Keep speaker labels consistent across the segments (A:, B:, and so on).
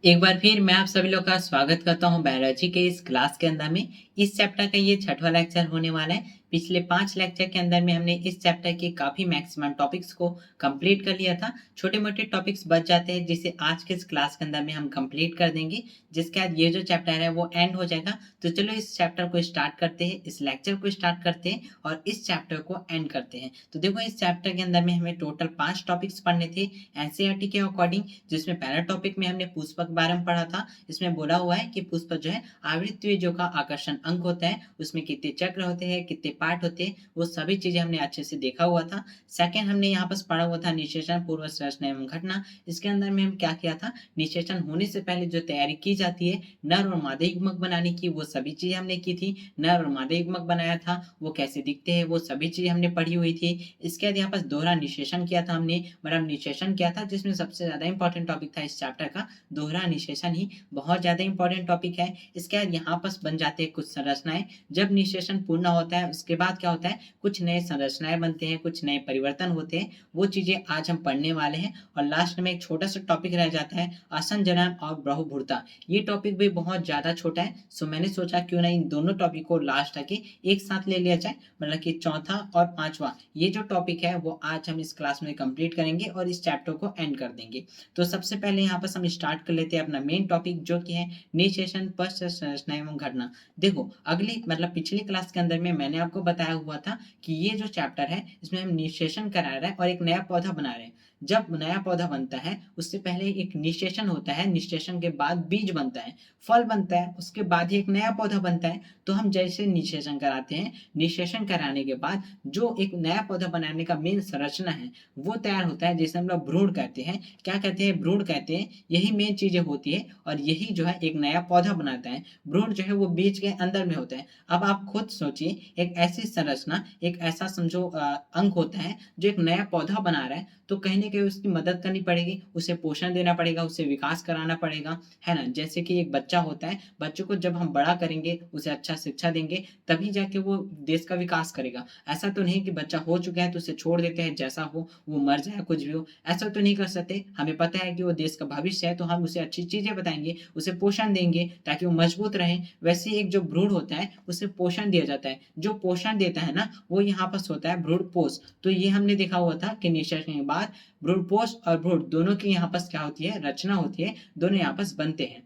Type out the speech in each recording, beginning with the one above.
A: एक बार फिर मैं आप सभी लोग का स्वागत करता हूँ बायोलॉजी के इस क्लास के अंदर में। इस चैप्टर का ये छठवां लेक्चर होने वाला है। पिछले 5 लेक्चर के अंदर में हमने इस चैप्टर के काफ़ी मैक्सिमम टॉपिक्स को कंप्लीट कर लिया था। छोटे-मोटे टॉपिक्स बच जाते हैं जिसे आज के इस क्लास के अंदर में हम कंप्लीट कर देंगे, जिसके बाद ये जो चैप्टर है वो एंड हो जाएगा। तो चलो इस चैप्टर को स्टार्ट करते हैं, इस लेक्चर को स्टार्ट करते हैं और इस चैप्टर को एंड करते हैं। तो देखो इस चैप्टर के अंदर में हमें टोटल 5 टॉपिक्स पढ़ने थे एनसीईआरटी के अकॉर्डिंग, जिसमें पहला टॉपिक में हमने पुष्प के बारे में पढ़ा था। इसमें बोला हुआ है कि पुष्प जो है आवृत्तियों का आकर्षण अंक होता है, उसमें कितने चक्र होते हैं, कितने पार्ट होते हैं, वो सभी चीजें हमने अच्छे से देखा हुआ था। सेकंड हमने यहाँ पर पढ़ा हुआ था निषेचन पूर्व संरचना एवं घटना। इसके अंदर में हम क्या किया था, निषेचन होने से पहले जो तैयारी की जाती है नर और मादा युग्मक बनाने की, वो सभी चीजें हमने की थी। नर और मादा युग्मक बनाया था, वो कैसे दिखते हैं वो सभी चीजें हमने पढ़ी हुई थी। इसके बाद यहाँ पर दोहरा निषेचन किया था हमने, मतलब निषेचन किया था, जिसमें सबसे ज्यादा इंपॉर्टेंट टॉपिक था इस चैप्टर का दोहरा निषेचन ही बहुत ज्यादा इंपॉर्टेंट टॉपिक है। इसके बाद यहाँ पर बन जाते हैं कुछ संरचनाएं। जब निषेचन पूर्ण होता है उसके बाद क्या होता है, कुछ नए संरचनाएं बनते हैं, कुछ नए परिवर्तन होते हैं, वो चीजें आज हम पढ़ने वाले हैं। और लास्ट में एक छोटा सा टॉपिक रह जाता है असंजनन और बहुभुरता। ये टॉपिक भी बहुत ज्यादा छोटा है, सो मैंने सोचा क्यों ना इन दोनों टॉपिक को लास्ट आके एक साथ ले लिया जाए, मतलब कि चौथा और पांचवा ये जो टॉपिक है वो आज हम इस क्लास में कंप्लीट करेंगे और इस चैप्टर को एंड कर देंगे। तो सबसे पहले यहाँ पर हम स्टार्ट कर लेते हैं अपना मेन टॉपिक, जो कि है निषेचन पश्च संरचना एवं घटना। देखो अगली मतलब पिछली क्लास के अंदर में मैंने आपको बताया हुआ था कि ये जो चैप्टर है इसमें हम निषेचन करा रहे हैं और एक नया पौधा बना रहे हैं। जब नया पौधा बनता है उससे पहले एक निषेचन होता है, निषेचन के बाद बीज बनता है, फल बनता है, उसके बाद ही एक नया पौधा बनता है। तो हम जैसे निषेचन कराते हैं, निषेचन कराने के बाद जो एक नया पौधा बनाने का मेन संरचना है वो तैयार होता है, जिसे हम लोग भ्रूण कहते हैं। क्या कहते हैं, भ्रूण कहते हैं। यही मेन चीजें होती है और यही जो है एक नया पौधा बनाता है। भ्रूण जो है वो बीज के अंदर में होता है। अब आप खुद सोचिए, एक ऐसी संरचना, एक ऐसा समझो अंग होता है जो एक नया पौधा बना रहा है, तो कहीं ना कहीं उसकी मदद करनी पड़ेगी, उसे पोषण देना पड़ेगा, उसे विकास कराना पड़ेगा, है ना। जैसे कि एक बच्चा होता है, बच्चे को जब हम बड़ा करेंगे, उसे अच्छा शिक्षा देंगे, तभी जाके वो देश का विकास करेगा। ऐसा तो नहीं कि बच्चा हो चुका है तो उसे छोड़ देते हैं, जैसा हो वो मर जाए, कुछ भी हो, ऐसा तो नहीं कर सकते। हमें पता है कि वो देश का भविष्य है, तो हम उसे अच्छी चीजें बताएंगे, उसे पोषण देंगे ताकि वो मजबूत रहे। वैसे ही एक जो भ्रूण होता है उसे पोषण दिया जाता है, जो पोषण देता है ना वो यहाँ पर होता है भ्रूण पोष। तो ये हमने देखा हुआ था कि निषेचन के बाद भ्रूण पोष और भ्रूण दोनों की यहाँ पर क्या होती है, रचना होती है, दोनों यहाँ पर बनते हैं।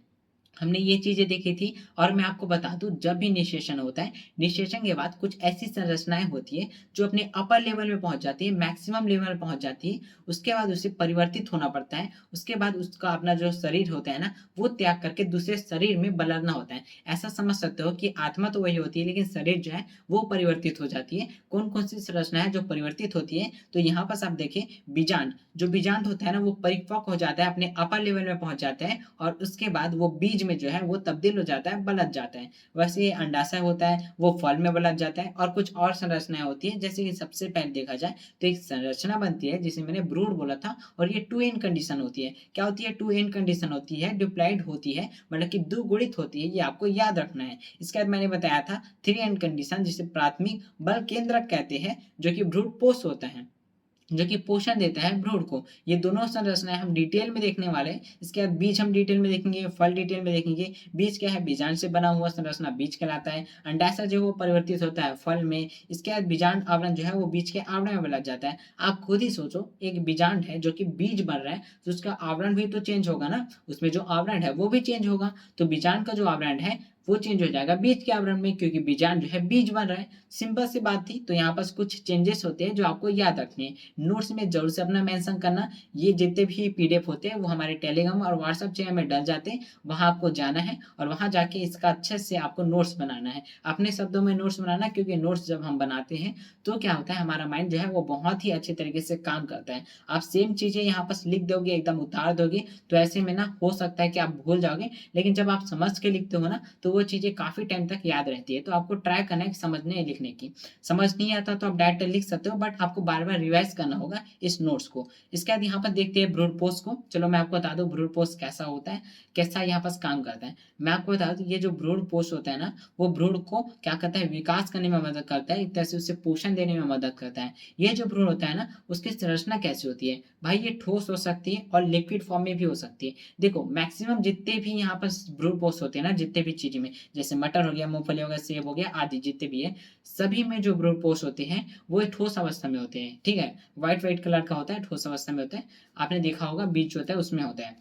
A: हमने ये चीजें देखी थी। और मैं आपको बता दूं, जब भी निषेचन होता है, निषेचन के बाद कुछ ऐसी संरचनाएं होती है जो अपने अपर लेवल में पहुंच जाती है, मैक्सिमम लेवल में पहुंच जाती है। उसके बाद उसे परिवर्तित होना पड़ता है, उसके बाद उसका अपना जो शरीर होता है ना वो त्याग करके दूसरे शरीर में बदलना होता है। ऐसा समझ सकते हो कि आत्मा तो वही होती है लेकिन शरीर जो है वो परिवर्तित हो जाती है। कौन कौन सी संरचना है जो परिवर्तित होती है, तो यहाँ पर आप देखें, बीजांड, जो बीजांड होता है ना वो परिपक्व हो जाता है, अपने अपर लेवल में पहुंच जाता है और उसके बाद वो बीज में जो है वो तब्दील हो जाता है, बलट जाता है। वैसे ये अंडाशय होता है वो फल में बलट जाता है। और कुछ और संरचनाएं होती है, जैसे कि सबसे पहले देखा जाए तो एक संरचना बनती है जिसे मैंने भ्रूण बोला था, और ये टू एन कंडीशन होती है। क्या होती है, टू एन कंडीशन होती है, डिप्लॉइड होती है, मतलब कि द्विगुणित होती है, ये आपको याद रखना है। इसके बाद मैंने बताया था थ्री एन कंडीशन, जिसे प्राथमिक बल केंद्रक कहते हैं, जो कि भ्रूण पोष होता है, जो कि पोषण देता है भ्रूण को। ये दोनों संरचनाएं हम डिटेल में देखने वाले हैं। इसके बाद बीज हम डिटेल में देखेंगे, फल डिटेल में देखेंगे। बीज क्या है, बीजांड से बना हुआ संरचना बीज कहलाता है। अंडाशय जो है वो परिवर्तित होता है फल में। इसके बाद बीजांड आवरण जो है वो बीज के आवरण में बदल जाता है। आप खुद ही सोचो, एक बीजांड है जो कि बीज बन रहा है, तो उसका आवरण भी तो चेंज होगा ना, उसमें जो आवरण है वो भी चेंज होगा। तो बीजांड का जो आवरण है वो चेंज हो जाएगा बीज के आवरण में, क्योंकि बीजांड जो है बीज बन रहा है। सिंपल सी बात थी। तो यहाँ पर कुछ चेंजेस होते हैं जो आपको याद रखने हैं, नोट्स में जरूर से अपना मेंशन करना। ये जितने भी पीडीएफ होते हैं वो हमारे टेलीग्राम और व्हाट्सएप चैनल में डल जाते हैं, वहां आपको जाना है और वहां जाके इसका अच्छे से आपको नोट्स बनाना है, अपने शब्दों में नोट्स बनाना। क्योंकि नोट्स जब हम बनाते हैं तो क्या होता है, हमारा माइंड जो है वो बहुत ही अच्छे तरीके से काम करता है। आप सेम चीजें यहाँ पर लिख दोगे, एकदम उतार दोगे, तो ऐसे में ना हो सकता है कि आप भूल जाओगे, लेकिन जब आप समझ के लिखते हो ना तो तो वो चीज़ें काफ़ी टाइम तक याद रहती है। तो आपको ट्राई करना है समझने लिखने की। समझ नहीं आता तो आप डायरेक्ट लिख सकते हो, बट आपको बार-बार रिवाइज़ करना होगा इस नोट्स को। इसके बाद यहाँ पर देखते हैं ब्रूट फोर्स को। चलो मैं आपको बता दूँ ब्रूट फोर्स कैसा होता है, कैसा यहाँ पास काम करता है। मैं आपको बता दूँ ये जो ब्रूट फोर्स होता है ना, वो भ्रूण को क्या करता है, विकास करने में मदद करता है, एक तरह से उसे पोषण देने में मदद करता है। ये जो भ्रूण होता है ना, उसकी संरचना कैसी होती है? भाई ये ठोस हो सकती है और लिक्विड फॉर्म में भी हो सकती है। देखो मैक्सिमम जितने भी यहाँ पर भ्रूण पोष होते हैं ना, जितने भी चीज़ें में, जैसे मटर हो गया, मूँगफली हो गया, सेब हो गया आदि जितने भी है, सभी में जो भ्रूण पोष होते हैं, वो ठोस अवस्था में होते हैं, ठीक है? व्हाइट-व्हाइट कलर का होता है, ठोस अवस्था में होता है। आपने देखा होगा बीज जो होता है उसमें होता है।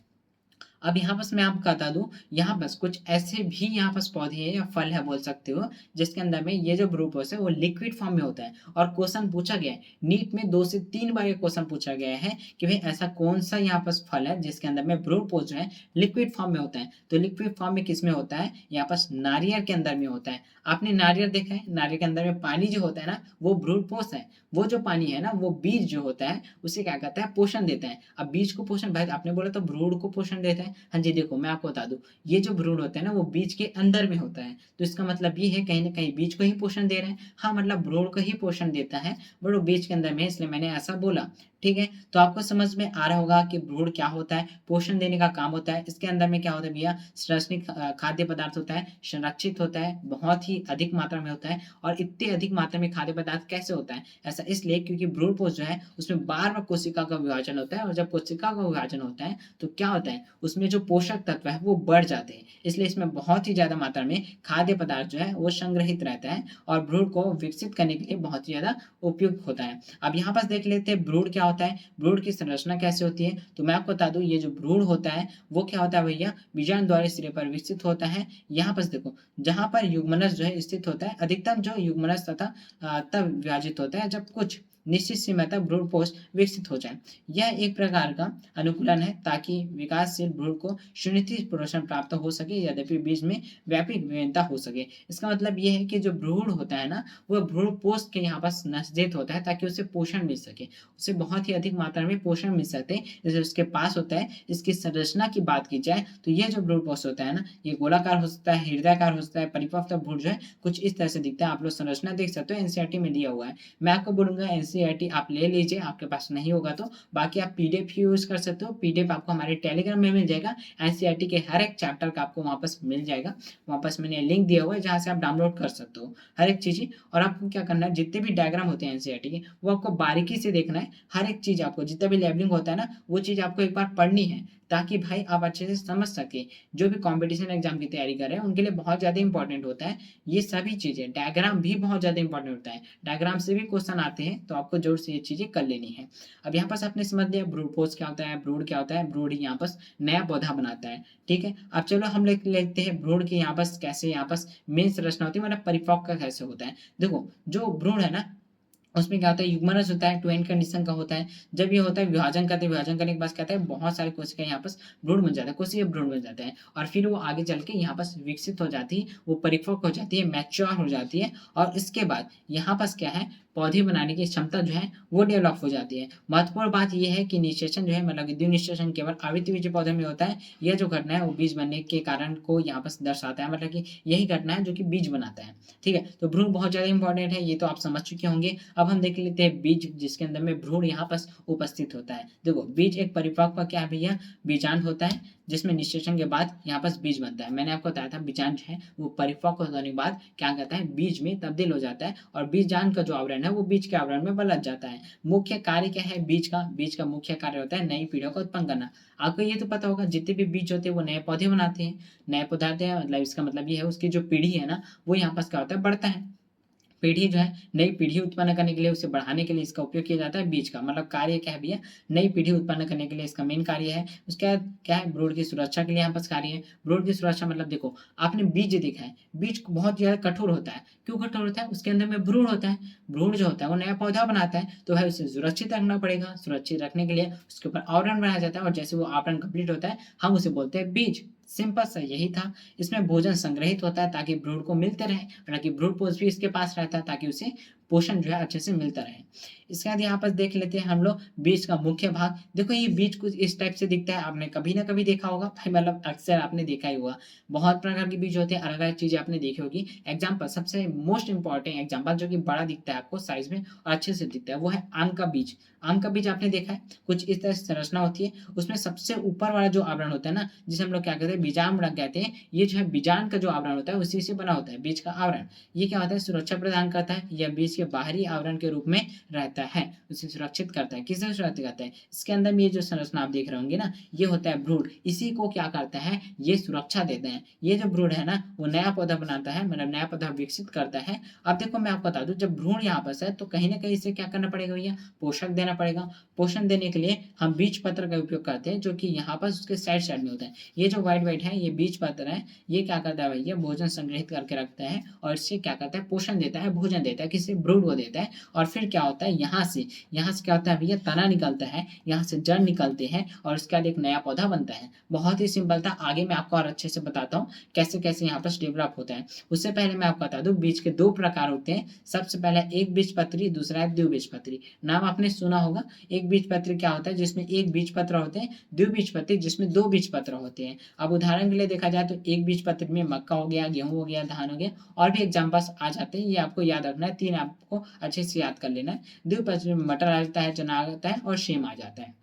A: अब यहाँ बस मैं आपको बता दूँ, यहाँ बस कुछ ऐसे भी यहाँ पास पौधे हैं या फल है बोल सकते हो, जिसके अंदर में ये जो ब्रूपोस है वो लिक्विड फॉर्म में होता है। और क्वेश्चन पूछा गया है, नीट में 2 से 3 बार ये क्वेश्चन पूछा गया है कि भाई ऐसा कौन-सा यहाँ पास फल है जिसके अंदर में ब्रूपोस जो है लिक्विड फॉर्म में होता है। तो लिक्विड फॉर्म में किसमें होता है? यहाँ पास नारियल के अंदर में होता है। आपने नारियल देखा है? नारियल के अंदर में पानी जो होता है ना, वो ब्रूपोस है। वो जो पानी है ना, वो बीज जो होता है, उसे क्या कहता है? पोषण देता है। अब बीज को पोषण, भाई आपने बोला तो भ्रूण को पोषण देता है। हाँ जी, देखो मैं आपको बता दूँ, ये जो भ्रूण होता है ना, वो बीज के अंदर में होता है। तो इसका मतलब ये है कहीं न कहीं बीज को ही पोषण दे रहा है। हाँ, मतलब भ्रूण को ही पोषण देता है, बट वो बीज के अंदर में है, इसलिए मैंने ऐसा बोला। ठीक है? तो आपको समझ में आ रहा होगा कि भ्रूण क्या होता है, पोषण देने का काम होता है। इसके अंदर में क्या होता है भैया, संरक्षित खाद्य पदार्थ होता है, संरक्षित होता है, बहुत ही अधिक मात्रा में होता है। और इतने अधिक मात्रा में खाद्य पदार्थ कैसे होता है? ऐसा इसलिए क्योंकि भ्रूण पोष जो है, उसमें बार-बार कोशिका का विभाजन होता है, और जब कोशिका का विभाजन होता है, तो क्या होता है, उसमें जो पोषक तत्व है वो बढ़ जाते हैं। इसलिए इसमें बहुत ही ज़्यादा मात्रा में खाद्य पदार्थ जो है वो संग्रहित रहता है, और भ्रूण को विकसित करने के लिए बहुत ही ज़्यादा उपयुक्त होता है। अब यहाँ पास देख लेते हैं भ्रूण क्या होता है, भ्रूण की संरचना कैसे होती है। तो मैं आपको बता दूँ, ये जो भ्रूण होता है वो क्या होता है भैया, बीजाणु द्वारा सिरे पर विकसित होता है। यहाँ पास देखो, जहाँ पर युग्मनज जो है स्थित होता है, अधिकतम जो युग्मनज तथा तब विभाजित होता है जब कुछ निश्चित सीमा तक भ्रूणपोष विकसित हो जाए। यह एक प्रकार का अनुकूलन है ताकि विकासशील भ्रूण को सुनिश्चित पोषण प्राप्त हो सके, यद्यपि बीज में व्यापक विभिन्नता हो सके। इसका मतलब ये है कि जो भ्रूण होता है ना, वो भ्रूणपोष के यहाँ पास नज़दीक होता है ताकि उसे पोषण मिल सके, उसे बहुत ही अधिक मात्रा में पोषण मिल सकते हैं, जैसे उसके पास होता है। इसकी संरचना की बात की जाए तो ये जो भ्रूणपोष होता है ना, ये गोलाकार हो सकता है, हृदयाकार हो सकता है, परिपक्व भ्रूण जो है कुछ इस तरह से दिखता है। आप लोग संरचना देख सकते हो, एनसीईआरटी में दिया हुआ है। मैं आपको बोलूँगा एनसीईआरटी आप ले लीजिए, आपके पास नहीं होगा तो। बाकी आप पीडीएफ यूज़ कर सकते हो, पीडीएफ आपको हमारे टेलीग्राम में मिल जाएगा। एनसीईआरटी के हर एक चैप्टर का आपको वापस मिल जाएगा। वापस मैंने लिंक दिया हुआ है जहाँ से आप डाउनलोड कर सकते हो हर एक चीज़ें। और आपको क्या करना है, जितने भी डायग्राम होते हैं एनसीईआरटी के, वो आपको बारीकी से देखना है। हर एक चीज़ आपको, जितना भी लेबलिंग होता है ना, वो चीज़ आपको एक बार पढ़नी है, ताकि भाई आप अच्छे से समझ सकें। जो भी कॉम्पिटिशन एग्जाम की तैयारी कर रहे हैं उनके लिए बहुत ज़्यादा इंपॉर्टेंट होता है ये सभी चीज़ें। डायग्राम भी बहुत ज़्यादा इंपॉर्टेंट होता है, डायग्राम से भी क्वेश्चन आते हैं, तो आपको ज़रूर से ये चीज़ें कर लेनी है। अब यहाँ पास आपने समझ लिया भ्रूणपोष क्या होता है, भ्रूण क्या होता है, भ्रूण ही यहाँ पास नया पौधा बनाता है। ठीक है, अब चलो हम लेते हैं भ्रूण की यहाँ पास कैसे यहाँ पास मेन संरचना होती है, मतलब परिपक्व कैसे होता है। देखो जो भ्रूण है ना, उसमें क्या होता है, यूग्मनज होता है, टू एंड कंडीशन का होता है। जब ये होता है विभाजन करते हैं, विभाजन करने के बाद क्या होता है, बहुत सारी कोशिकाएँ यहाँ पास भ्रूण बन जाता है, कोशिकीय भ्रूण बन जाता है, और फिर वो आगे चल के यहाँ पास विकसित हो जाती है, वो परिपक्व हो जाती है, मैच्योर हो जाती है, और इसके बाद यहाँ पास क्या है, पौधे बनाने की क्षमता जो है वो डेवलप हो जाती है। महत्वपूर्ण बात ये है कि निषेचन जो है, मतलब कि द्विनिषेचन केवल आवृत्ति बीज पौधे में होता है। यह जो घटना है वो बीज बनने के कारण को यहाँ पास दर्शाता है, मतलब कि यही घटना है जो कि बीज बनाता है। ठीक है, तो भ्रूण बहुत ज़्यादा इंपॉर्टेंट है, ये तो आप समझ चुके होंगे। अब हम देख लेते हैं बीज, जिसके अंदर में भ्रूण यहाँ पास उपस्थित होता है। देखो बीज एक परिपक्व क्या है भैया, बीजांड होता है, जिसमें निषेचन के बाद यहाँ पास बीज बनता है। मैंने आपको बताया था बीजांड है वो परिपक्व होने के बाद क्या कहता है, बीज में तब्दील हो जाता है, और बीजांड का जो आवरण है वो बीज के आवरण में बदल जाता है। मुख्य कार्य क्या है बीज का, बीज का मुख्य कार्य होता है नई पीढ़ियों को उत्पन्न करना। आपको ये तो पता होगा जितने भी बीज होते हैं वो नए पौधे बनाते हैं, नए पौधे आते हैं, मतलब इसका मतलब ये है उसकी जो पीढ़ी है ना, वो यहाँ पास क्या होता है, बढ़ता है। पीढ़ी जो है, नई पीढ़ी उत्पन्न करने के लिए, उसे बढ़ाने के लिए इसका उपयोग किया जाता है बीज का। मतलब कार्य क्या है भैया, नई पीढ़ी उत्पन्न करने के लिए इसका मेन कार्य है। उसके बाद क्या है, भ्रूण की सुरक्षा के लिए यहाँ पास कार्य है। भ्रूण की सुरक्षा मतलब देखो, आपने बीज देखा है, बीज बहुत ज़्यादा कठोर होता है। क्यों कठोर होता है, उसके अंदर में भ्रूण होता है। भ्रूण जो होता है वो नया पौधा बनाता है, तो भाई उसे सुरक्षित रखना पड़ेगा। सुरक्षित रखने के लिए उसके ऊपर आवरण बनाया जाता है, और जैसे वो आवरण कंप्लीट होता है हम उसे बोलते हैं बीज। सिंपल सा यही था। इसमें भोजन संग्रहित होता है ताकि भ्रूण को मिलते रहे, हालांकि भ्रूण पोष भी इसके पास रहता है ताकि उसे पोषण जो है अच्छे से मिलता रहे। इसके बाद यहाँ पर देख लेते हैं हम लोग बीज का मुख्य भाग। देखो ये बीज कुछ इस टाइप से दिखता है, आपने कभी ना कभी देखा होगा भाई, मतलब अक्सर आपने देखा ही होगा। बहुत प्रकार के बीज होते हैं, अलग अलग चीजें आपने देखी होगी। एग्जाम्पल, सबसे मोस्ट इंपॉर्टेंट एग्जाम्पल जो कि बड़ा दिखता है आपको साइज में और अच्छे से दिखता है, वो है आम का बीज। आम का बीज आपने देखा है, कुछ इस तरह से संरचना होती है। उसमें सबसे ऊपर वाला जो आवरण होता है ना, जिसे हम लोग क्या कहते हैं, बीजांड कहते हैं, ये जो है बीजांड का जो आवरण होता है उसी से बना होता है बीज का आवरण। ये क्या होता है, सुरक्षा प्रदान करता है, यह बीज के बाहरी आवरण के रूप में रहता है, उसे सुरक्षित करता है। किसे सुरक्षित करता है, इसके अंदर में ये जो संरचना आप देख रहे होंगे ना, ये होता है भ्रूण। इसी को क्या करता है, ये सुरक्षा देते हैं। ये जो भ्रूण है ना, वो नया पौधा बनाता है, मतलब नया पौधा विकसित करता है। अब देखो मैं आपको बता दूं, जब भ्रूण यहाँ पर है तो कहीं ना कहीं इसे क्या करना पड़ेगा भैया, पोषक देना पड़ेगा। पोषण देने के लिए हम बीज पत्र का उपयोग करते हैं, जो कि यहाँ पर उसके साइड साइड में होता है। ये जो व्हाइट व्हाइट है, ये बीज पत्र है। ये क्या करता है भैया, भोजन संग्रहित करके रखता है और इससे क्या करता है, पोषण देता है, भोजन देता है, किसी भ्रूण को देता है। और फिर क्या होता है, यहाँ से क्या होता है भैया, तना निकलता है, यहाँ से जड़ निकलते हैं और उसके बाद एक नया पौधा बनता है। बहुत ही सिंपल था। आगे मैं आपको और अच्छे से बताता हूँ कैसे कैसे यहाँ पर डेवलप होता है। उससे पहले मैं आपको बता दूं, बीज के दो प्रकार होते हैं। सबसे पहला एक बीजपत्री, दूसरा है द्विबीजपत्री। नाम आपने सुना होगा। एक बीजपत्री क्या होता है, जिसमें एक बीज पत्र होते हैं। द्विबीजपत्री जिसमें दो बीज पत्र होते हैं। अब उदाहरण के लिए देखा जाए तो एक बीज पत्र में मक्का हो गया, गेहूं हो गया, धान हो गया, और भी एग्जाम्पल्स आ जाते हैं। ये आपको याद रखना है, तीन आपको अच्छे से याद कर लेना है। द्विबीजपत्री में मटर आ जाता है, चना आ जाता है और सेम आ जाता है।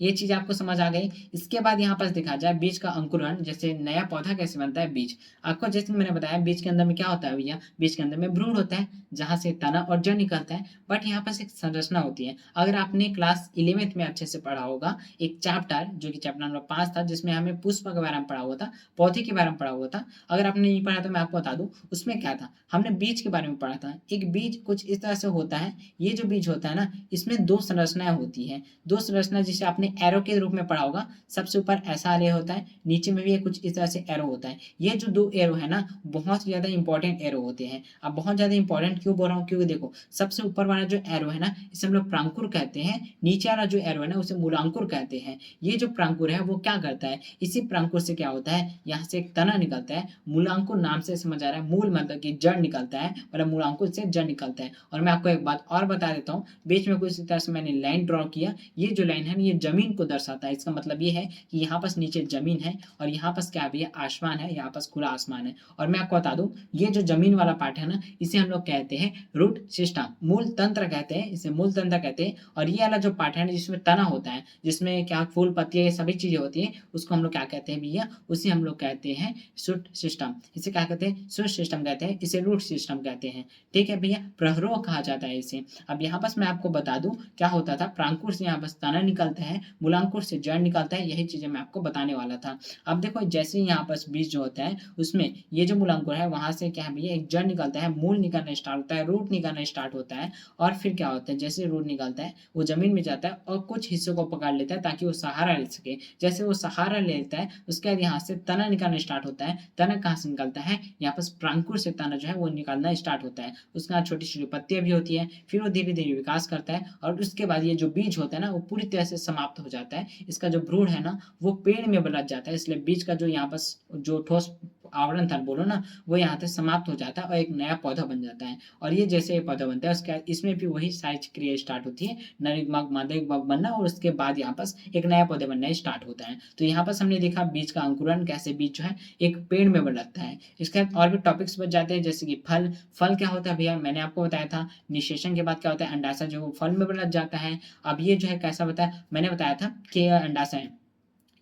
A: ये चीज आपको समझ आ गई। इसके बाद यहाँ पर देखा जाए बीज का अंकुरण, जैसे नया पौधा कैसे बनता है। बीज आपको जैसे मैंने बताया, बीज के अंदर में क्या होता है भैया, बीज के अंदर में भ्रूण होता है, जहां से तना और जड़ निकलता है। बट यहाँ पर एक संरचना होती है। अगर आपने क्लास 11th में अच्छे से पढ़ा होगा, एक चैप्टर जो कि चैप्टर नंबर 5 था, जिसमें हमें पुष्प के बारे में पढ़ा हुआ था, पौधे के बारे में पढ़ा हुआ था। अगर आपने नहीं पढ़ा तो मैं आपको बता दूं, उसमें क्या था, हमने बीज के बारे में पढ़ा था। एक बीज कुछ इस तरह से होता है। ये जो बीज होता है ना, इसमें दो संरचनाएं होती है। दो संरचना जिसे आपने एरो के रूप में पढ़ा होगा। सबसे ऊपर ऐसा लेयर होता है, नीचे में भी कुछ इस तरह से एरो होता है। ये जो दो एरो है ना, बहुत ज्यादा इंपॉर्टेंट एरो होते हैं। अब बहुत ज्यादा इंपॉर्टेंट क्यों बोल रहा हूँ, क्योंकि देखो सबसे ऊपर वाला जो एरो है ना, इसे हम लोग प्रांकुर कहते हैं। नीचे वाला जो एरो है ना, उसे मूलांकुर कहते हैं। ये जो प्रांकुर है वो क्या करता है, इसी प्रांकुर से क्या होता है, यहाँ से एक तना निकलता है। मूलांकुर नाम से समझ आ रहा है, मूल मतलब कि जड़ निकलता है, मतलब मूलांकुर से जड़ निकलता है। और मैं आपको एक बात और बता देता हूँ, बीच में कुछ इस तरह से मैंने लाइन ड्रॉ किया। ये जो लाइन है, ये जमीन को दर्शाता है। इसका मतलब ये है कि यहाँ पास नीचे जमीन है और यहाँ पास क्या है, आसमान है, यहाँ पास खुला आसमान है। और मैं आपको बता दूं, ये जो जमीन वाला पार्ट है ना, इसे हम लोग कहते हैं रूट सिस्टम, मूल तंत्र कहते हैं, इसे मूल तंत्र कहते हैं। और ये वाला जो पार्ट है ना, जिसमें तना होता है, जिसमें क्या फूल पत्तियां, ये सभी चीजें होती है, उसको हम लोग क्या कहते हैं भैया, उसे हम लोग कहते हैं सूट सिस्टम। इसे क्या कहते हैं, सूट सिस्टम कहते हैं, इसे रूट सिस्टम कहते हैं। ठीक है भैया, प्रहरो कहा जाता है इसे। अब यहाँ पास मैं आपको बता दूं क्या होता था, प्रांकुर से यहाँ पास तना निकलता है, मूलांकुर से जड़ निकलता है। यही चीजें मैं आपको बताने वाला था। अब देखो जैसे ही यहाँ पास बीज जो होता है, उसमें ये जो मूलांकुर है, वहां से क्या है भैया, एक जड़ निकलता है, मूल निकलना स्टार्ट होता है, रूट निकलना स्टार्ट होता है। और फिर क्या होता है, जैसे रूट निकलता है वो जमीन में जाता है और कुछ हिस्सों को पकड़ लेता है ताकि वो सहारा ले सके। जैसे वो सहारा ले लेता है, उसके बाद यहाँ से तना निकलना स्टार्ट होता है। तना कहाँ से निकलता है, यहाँ पास प्रांकुर से तना जो है वो निकलना स्टार्ट होता है। उसके बाद छोटी छोटी पत्तियां भी होती है, फिर वो धीरे धीरे विकास करता है और उसके बाद ये जो बीज होता है ना, वो पूरी तरह से समाप्त हो जाता है। इसका जो भ्रूण है ना, वो पेड़ में बदल जाता है। इसलिए बीज का जो यहाँ पास जो ठोस आवरण था बोलो ना, वो यहाँ से समाप्त हो जाता है और एक नया पौधा बन जाता है। और ये जैसे पौधा बनता है, उसके बाद इसमें भी वही सारी क्रिया स्टार्ट होती है, नर युग्मक मादा युग्मक बनना, और उसके बाद यहाँ पास एक नया पौधा बनना स्टार्ट होता है। तो यहाँ पास हमने देखा बीज का अंकुरण, कैसे बीज जो है एक पेड़ में बदलता है। इसके बाद और भी टॉपिक्स बच जाते हैं, जैसे कि फल। फल क्या होता है भैया, मैंने आपको बताया था। निषेचन के बाद क्या होता है, अंडाशय जो फल में बदल जाता है। अब ये जो है कैसा बताया, मैंने बताया था कि अंडाशय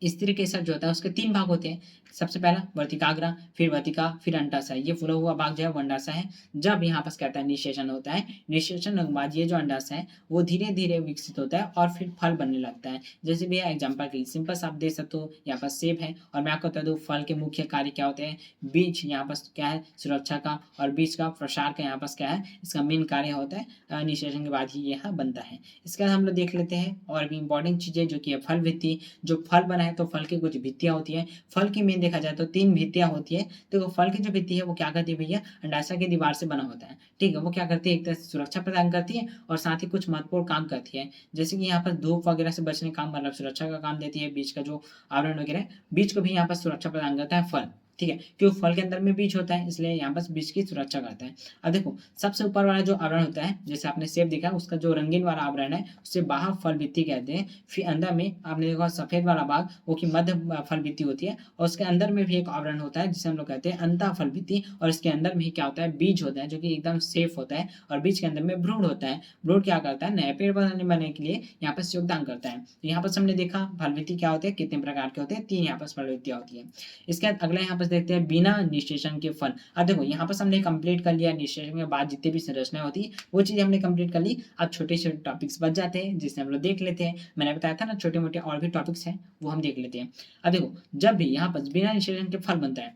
A: स्त्री केसर जो होता है उसके तीन भाग होते हैं। सबसे पहला वर्तिकाग्र, फिर वर्तिका, फिर अंडाशय। ये फूला हुआ भाग जो है वो अंडाशय है। जब यहाँ पास कहता है निषेचन होता है, निषेचन के बाद ये जो अंडाशय है वो धीरे धीरे विकसित होता है और फिर फल बनने लगता है। जैसे भी एग्जाम्पल के लिए सिंपल सा आप दे सकते हो, यहाँ पर सेब है। और मैं आपको बता दूँ फल के मुख्य कार्य क्या होते हैं। बीज यहाँ पास क्या है, सुरक्षा का, और बीज का प्रसार का यहाँ पास क्या है, इसका मेन कार्य होता है। निषेचन के बाद ही यह बनता है। इसके बाद हम लोग देख लेते हैं और भी इंपॉर्टेंट चीजें, जो कि है फल भित्ति। जो फल बना है तो फल की कुछ भित्तियां होती है। फल की मेन देखा जाए तो तीन भित्तियां होती है। तो फल की जो भित्ति है वो क्या करती है भैया, अंडाशय की दीवार से बना होता है। ठीक है, वो क्या करती है, एक तरह से सुरक्षा प्रदान करती है और साथ ही कुछ महत्वपूर्ण काम करती है। जैसे कि यहाँ पर धूप वगैरह से बचने का काम, मतलब सुरक्षा का काम देती है। बीज का जो आवरण वगैरह, बीज को भी यहाँ पर सुरक्षा प्रदान करता है फल। ठीक है, क्योंकि फल के अंदर में बीज होता है, इसलिए यहाँ पर बीज की सुरक्षा करता है। अब देखो, सबसे ऊपर वाला जो आवरण होता है, जैसे आपने सेब देखा, उसका जो रंगीन वाला आवरण है उसे बाह्य फल भित्ति कहते हैं। फिर अंदर में आपने देखा सफेद वाला भाग, वो की मध्य फल भित्ति होती है, और उसके अंदर में भी एक आवरण होता है जिसे हम लोग कहते हैं अंतः फल भित्ति, और इसके अंदर में ही क्या होता है, बीज होता है, जो कि एकदम सेफ होता है, और बीज के अंदर में भ्रूण होता है। भ्रूण क्या करता है, नए पेड़ बनने के लिए यहाँ पर योगदान करता है। तो यहाँ पर हमने देखा फल भित्ति क्या होते हैं, कितने प्रकार के होते हैं, 3 यहाँ पर फल भित्तियां होती है। इसके बाद अगला यहाँ पर देखते हैं बिना निषेचन के फल। अब देखो, यहाँ पर हमने कंप्लीट कर लिया निषेचन के बाद जितनी भी संरचना होती है वो चीज हमने कंप्लीट कर ली। अब छोटे छोटे टॉपिक्स बच जाते हैं जिसे हम लोग देख लेते हैं। मैंने बताया था ना, छोटे मोटे और भी टॉपिक्स हैं, वो हम देख लेते हैं। अब देखो, जब भी यहाँ पर बिना निषेचन के फल बनता है,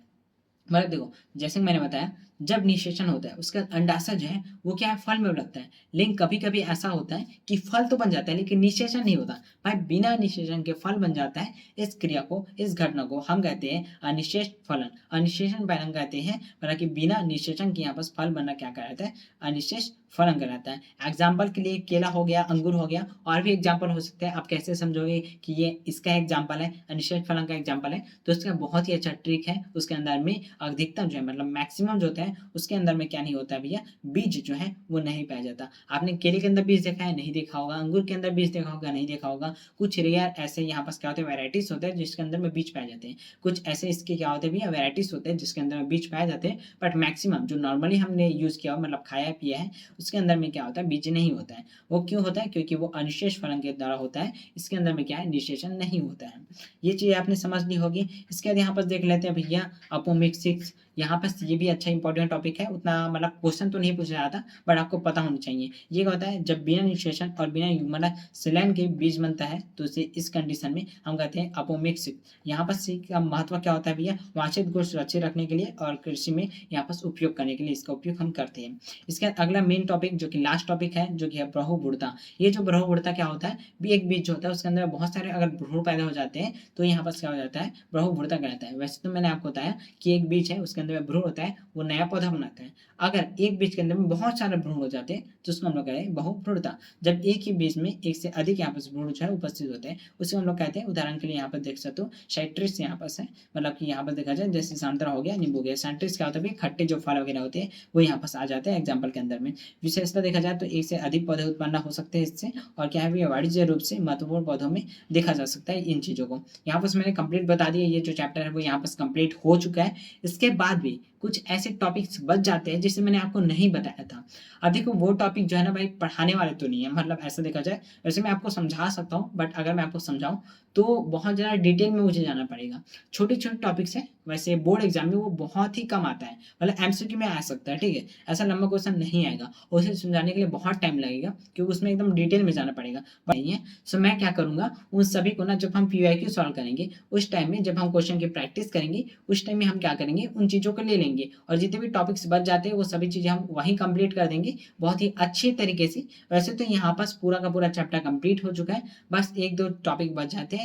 A: मतलब देखो, जैसे मैंने बताया, जब निषेचन होता है उसका अंडाशय जो है वो क्या है, फल में लगता है। लेकिन कभी कभी ऐसा होता है कि फल तो बन जाता है लेकिन निषेचन नहीं होता। भाई, बिना निषेचन के फल बन जाता है। इस क्रिया को, इस घटना को हम कहते हैं अनिषेच फलन, अनिषेचन फलन कहते हैं। मतलब कि बिना निषेचन के यहाँ पर फल बनना क्या कहलाता है, अनिषेच फलन कहलाता है। एग्जाम्पल के लिए केला हो गया, अंगूर हो गया, और भी एग्जाम्पल हो सकते हैं। आप कैसे समझोगे कि ये इसका एग्जाम्पल है, अनिषेच फलन का एग्जाम्पल है, तो इसका बहुत ही अच्छा ट्रिक है। उसके अंदर में अधिकतम जो है, मतलब मैक्सिमम जो होता है, उसके अंदर में क्या नहीं होता भैया, बीज जो है वो नहीं पाया जाता। आपने केले के अंदर बीज देखा है, नहीं देखा होगा। अंगूर के अंदर बीज देखा होगा, नहीं देखा होगा। कुछ रेयर ऐसे यहाँ पास क्या होते हैं, वेराइटीज होते हैं जिसके अंदर में बीज पाए जाते हैं। कुछ ऐसे इसके क्या होते हैं भैया, वेराइटीज होते हैं जिसके अंदर में बीज पाए जाते हैं। बट मैक्सिमम जो नॉर्मली हमने यूज किया, मतलब खाया पिया है, उसके अंदर में क्या होता है, बीज नहीं होता है। वो क्यों होता है, क्योंकि वो अनिषेच फलन के द्वारा होता है। इसके अंदर में क्या है, निषेचन नहीं होता है। ये चीज आपने समझ ली होगी। इसके बाद यहाँ पर देख लेते हैं भैया अपोमिक्सिस। यहाँ पर ये भी अच्छा इंपॉर्टेंट टॉपिक है। उतना मतलब क्वेश्चन तो नहीं पूछा जाता, बट आपको पता होना चाहिए। ये क्या होता है, जब बिना निषेचन और बिना मतलब सिलेन के बीज बनता है, तो इसे इस कंडीशन में हम कहते हैं अपोमिक्सिस। यहाँ पर सी का महत्व क्या होता है भैया, वांछित गुण सुरक्षित रखने के लिए और कृषि में यहाँ पर उपयोग करने के लिए इसका उपयोग हम करते हैं। इसके बाद अगला मेन टॉपिक जो कि लास्ट टॉपिक है, जो कि है बहुवुर्ता। ये जो बहुवुर्ता क्या होता है, भी एक बीज जो होता है उसके अंदर बहुत सारे अगर भ्रूण पैदा हो जाते हैं तो यहाँ पर क्या हो जाता है, बहुवुर्ता कहलाता है। वैसे तो मैंने आपको बताया कि एक बीज है उसके अंदर में भ्रूण होता है, वो नया पौधा बनाता है। अगर एक बीज के अंदर में बहुत सारे भ्रूण हो जाते हैं तो उसको हम लोग कहते हैं बहुभ्रूणता। जब एक ही बीज में एक से अधिक यहाँ पर भ्रूण जो है उपस्थित होते हैं, उसे हम लोग कहते हैं। उदाहरण के लिए यहाँ पर देख सकते हो साइट्रिस यहाँ पर है, मतलब कि यहाँ पर देखा जाए जैसे संतरा हो गया, नींबू हो गया। साइट्रिस क्या होता है, खट्टे जो फल वगैरह होते हैं वो यहाँ पर आ जाते हैं एग्जाम्पल के अंदर में। विशेषता देखा जाए तो एक से अधिक पौधे उत्पन्न हो सकते हैं इससे, और क्या है, वाणिज्य रूप से महत्वपूर्ण पौधों में देखा जा सकता है इन चीजों को। यहाँ पर मैंने कंप्लीट बता दिया, ये जो चैप्टर है वो यहाँ पर कंप्लीट हो चुका है। इसके बाद भी कुछ ऐसे टॉपिक्स बच जाते हैं जिसे मैंने आपको नहीं बताया था। अब देखो, वो टॉपिक जो है ना भाई, पढ़ाने वाले तो नहीं है। मतलब ऐसा देखा जाए, वैसे मैं आपको समझा सकता हूँ, बट अगर मैं आपको समझाऊं तो बहुत ज़्यादा डिटेल में मुझे जाना पड़ेगा। छोटे छोटे टॉपिक्स हैं, वैसे बोर्ड एग्जाम में वो बहुत ही कम आता है, मतलब एमसीक्यू में आ सकता है, ठीक है। ऐसा लंबा क्वेश्चन नहीं आएगा, और उसे समझाने के लिए बहुत टाइम लगेगा, क्योंकि उसमें एकदम डिटेल में जाना पड़ेगा। नहीं है, सो मैं क्या करूंगा, उन सभी को ना, जब हम पीवाईक्यू सॉल्व करेंगे उस टाइम में, जब हम क्वेश्चन की प्रैक्टिस करेंगे उस टाइम में हम क्या करेंगे, उन चीज़ों को ले लेंगे, और जितने भी टॉपिक्स बच जाते हैं वो सभी चीज़ें हम वहीं कंप्लीट कर देंगे बहुत ही अच्छे तरीके से। वैसे तो यहाँ पास पूरा का पूरा चैप्टर कंप्लीट हो चुका है, बस एक दो टॉपिक बच जाते हैं।